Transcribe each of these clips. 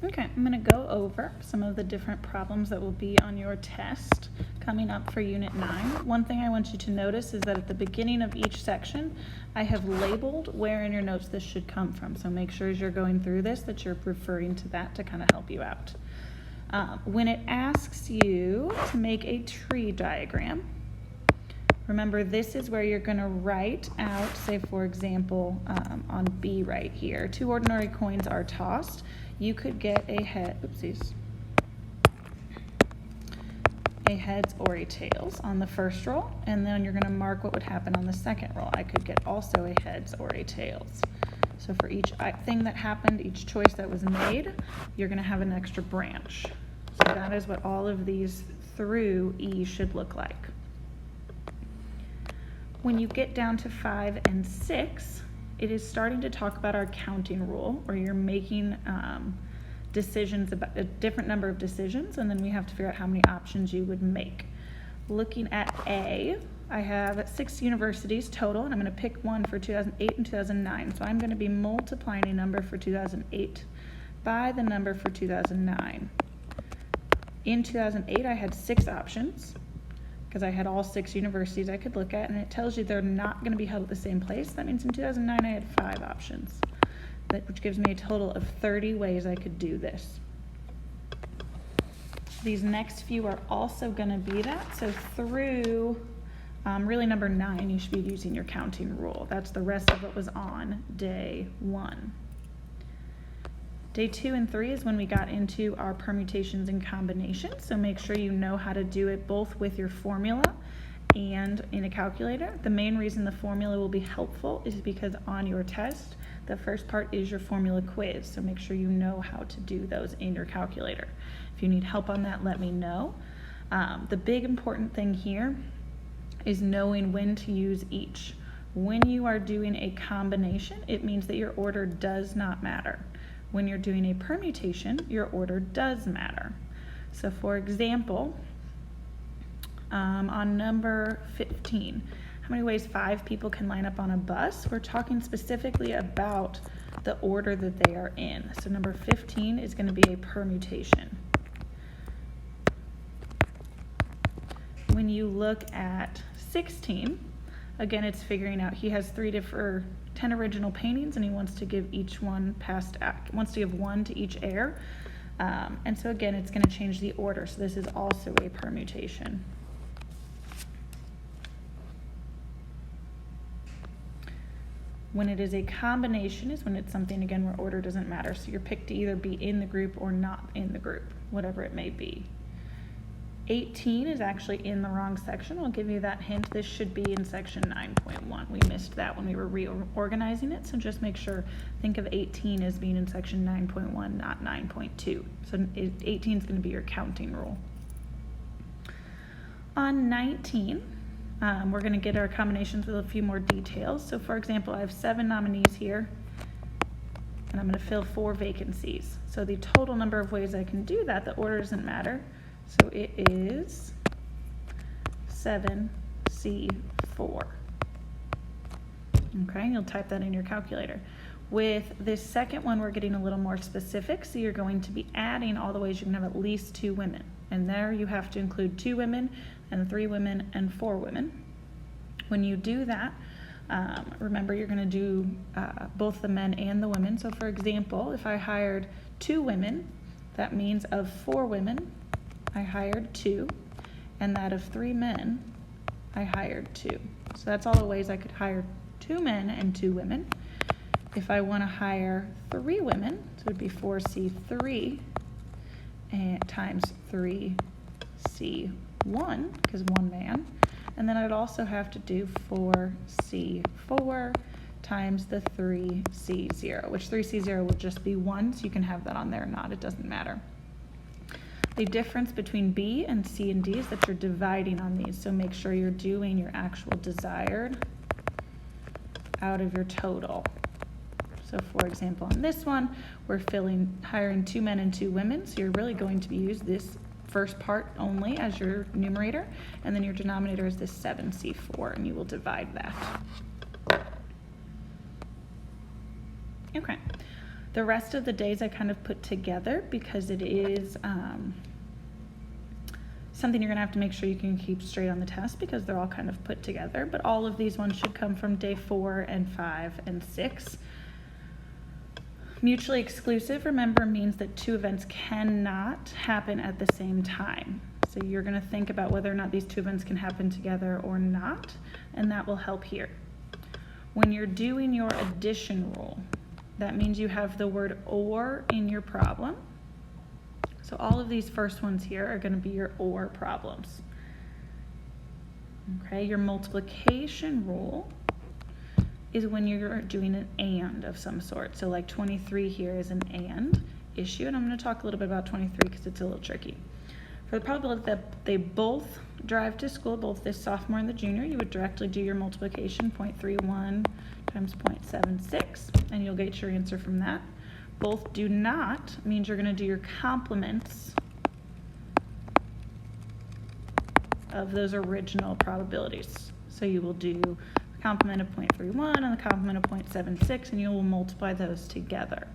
Okay, I'm going to go over some of the different problems that will be on your test coming up for Unit 9. One thing I want you to notice is that at the beginning of each section, I have labeled where in your notes this should come from. So make sure as you're going through this that you're referring to that to kind of help you out. When it asks you to make a tree diagram, remember this is where you're going to write out, say for example, on B right here, 2 ordinary coins are tossed. You could get a heads or a tails on the first roll, and then you're going to mark what would happen on the second roll. I could get also a heads or a tails. So for each thing that happened, each choice that was made, you're going to have an extra branch. So that is what all of these through E should look like. When you get down to 5 and 6, it is starting to talk about our counting rule, where you're making decisions about a different number of decisions, and then we have to figure out how many options you would make. Looking at A, I have 6 universities total, and I'm going to pick one for 2008 and 2009. So I'm going to be multiplying a number for 2008 by the number for 2009. In 2008, I had 6 options, because I had all 6 universities I could look at, and it tells you they're not going to be held at the same place. That means in 2009 I had 5 options, which gives me a total of 30 ways I could do this. These next few are also going to be that. So through really number 9, you should be using your counting rule. That's the rest of what was on day 1. Day 2 and 3 is when we got into our permutations and combinations, so make sure you know how to do it both with your formula and in a calculator. The main reason the formula will be helpful is because on your test, the first part is your formula quiz, so make sure you know how to do those in your calculator. If you need help on that, let me know. The big important thing here is knowing when to use each. When you are doing a combination, it means that your order does not matter. When you're doing a permutation, your order does matter. So for example, on number 15, how many ways 5 people can line up on a bus? We're talking specifically about the order that they are in. So number 15 is going to be a permutation. When you look at 16, again, it's figuring out he has 10 original paintings, and he wants to give each one wants to give 1 to each heir. And so again, it's going to change the order. So this is also a permutation. When it is a combination is when it's something, again, where order doesn't matter. So you're picked to either be in the group or not in the group, whatever it may be. 18 is actually in the wrong section. I'll give you that hint. This should be in section 9.1. We missed that when we were reorganizing it, so just make sure, think of 18 as being in section 9.1, not 9.2. So 18 is going to be your counting rule. On 19, we're going to get our combinations with a few more details. So for example, I have 7 nominees here, and I'm going to fill 4 vacancies. So the total number of ways I can do that, the order doesn't matter. So it is 7C4. Okay, you'll type that in your calculator. With this second one, we're getting a little more specific, so you're going to be adding all the ways you can have at least 2 women. And there you have to include 2 women, and 3 women, and 4 women. When you do that, remember you're going to do both the men and the women. So for example, if I hired 2 women, that means of 4 women, I hired 2, and that of 3 men, I hired 2. So that's all the ways I could hire 2 men and 2 women. If I want to hire 3 women, so it would be 4C3 and times 3C1, because 1 man. And then I'd also have to do 4C4 times the 3C0, which 3C0 will just be 1, so you can have that on there or not, it doesn't matter. The difference between B and C and D is that you're dividing on these, so make sure you're doing your actual desired out of your total. So for example, on this one, we're hiring 2 men and 2 women, so you're really going to use this first part only as your numerator, and then your denominator is this 7C4, and you will divide that. Okay. The rest of the days I kind of put together because it is something you're going to have to make sure you can keep straight on the test because they're all kind of put together. But all of these ones should come from day 4 and 5 and 6. Mutually exclusive, remember, means that 2 events cannot happen at the same time. So you're going to think about whether or not these 2 events can happen together or not, and that will help here. When you're doing your addition rule, that means you have the word or in your problem. So all of these first ones here are going to be your or problems. Okay, your multiplication rule is when you're doing an and of some sort. So like 23 here is an and issue, and I'm going to talk a little bit about 23 because it's a little tricky. For the probability that they both drive to school, both this sophomore and the junior, you would directly do your multiplication, 0.31 times 0.76, and you'll get your answer from that. Both do not means you're going to do your complements of those original probabilities. So you will do the complement of 0.31 and the complement of 0.76, and you will multiply those together.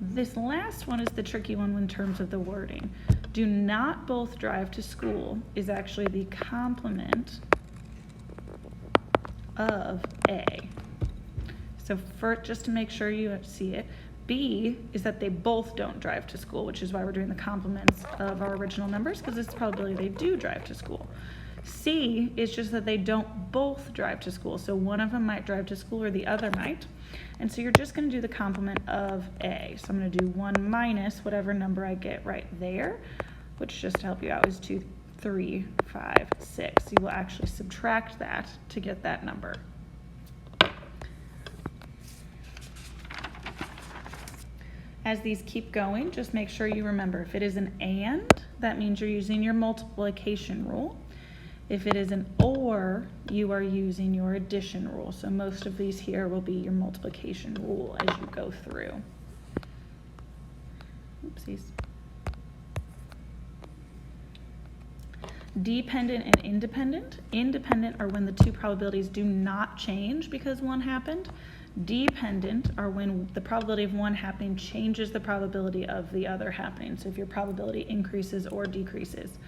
This last one is the tricky one in terms of the wording. Do not both drive to school is actually the complement of A. So first, just to make sure you see it, B is that they both don't drive to school, which is why we're doing the complements of our original numbers, because it's the probability they do drive to school. C is just that they don't both drive to school, so one of them might drive to school or the other might. And so you're just going to do the complement of A. So I'm going to do 1 minus whatever number I get right there, which just to help you out is 2, 3, 5, 6. You will actually subtract that to get that number. As these keep going, just make sure you remember, if it is an and, that means you're using your multiplication rule. If it is an or, you are using your addition rule. So most of these here will be your multiplication rule as you go through. Oopsies. Dependent and independent. Independent are when the 2 probabilities do not change because one happened. Dependent are when the probability of one happening changes the probability of the other happening. So if your probability increases or decreases.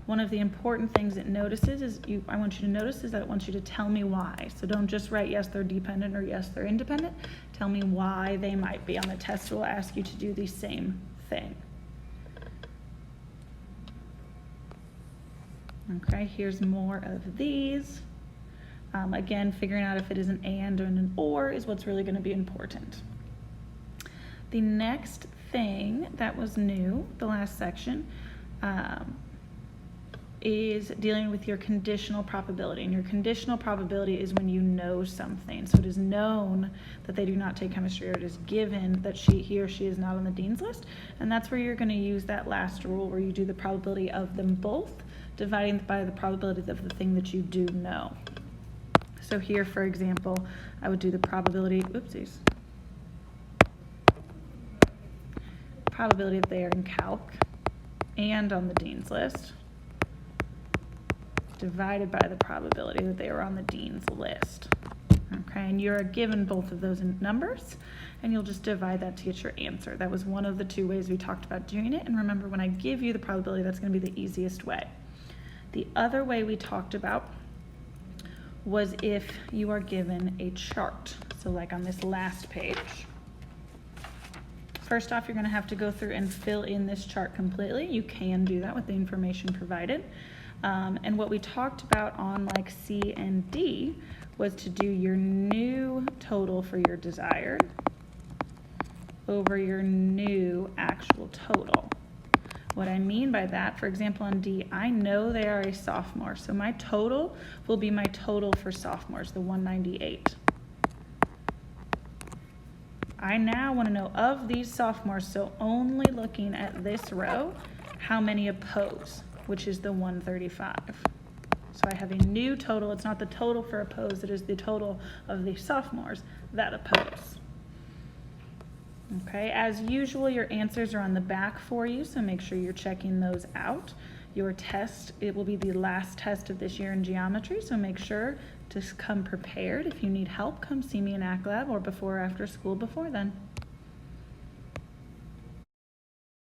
One of the important things it notices is, I want you to notice is that it wants you to tell me why. So don't just write yes, they're dependent or yes, they're independent. Tell me why they might be. On the test, it will ask you to do the same thing. Okay, here's more of these. Again, figuring out if it is an and or an or is what's really going to be important. The next thing that was new, the last section, is dealing with your conditional probability. And your conditional probability is when you know something. So it is known that they do not take chemistry, or it is given that he or she is not on the dean's list. And that's where you're going to use that last rule where you do the probability of them both, dividing by the probability of the thing that you do know. So here, for example, I would do the probability, oopsies, probability that they are in calc and on the dean's list, divided by the probability that they are on the dean's list. Okay, and you're given both of those in numbers, and you'll just divide that to get your answer. That was one of the 2 ways we talked about doing it, and remember, when I give you the probability, that's going to be the easiest way. The other way we talked about was if you are given a chart. So like on this last page. First off, you're going to have to go through and fill in this chart completely. You can do that with the information provided. And what we talked about on like C and D was to do your new total for your desired over your new actual total. What I mean by that, for example, on D, I know they are a sophomore, so my total will be my total for sophomores, the 198. I now want to know of these sophomores, so only looking at this row, how many oppose, which is the 135. So I have a new total. It's not the total for oppose, it is the total of the sophomores that oppose. Okay, as usual, your answers are on the back for you, so make sure you're checking those out. Your test, it will be the last test of this year in geometry, so make sure to come prepared. If you need help, come see me in ACLab or before or after school before then.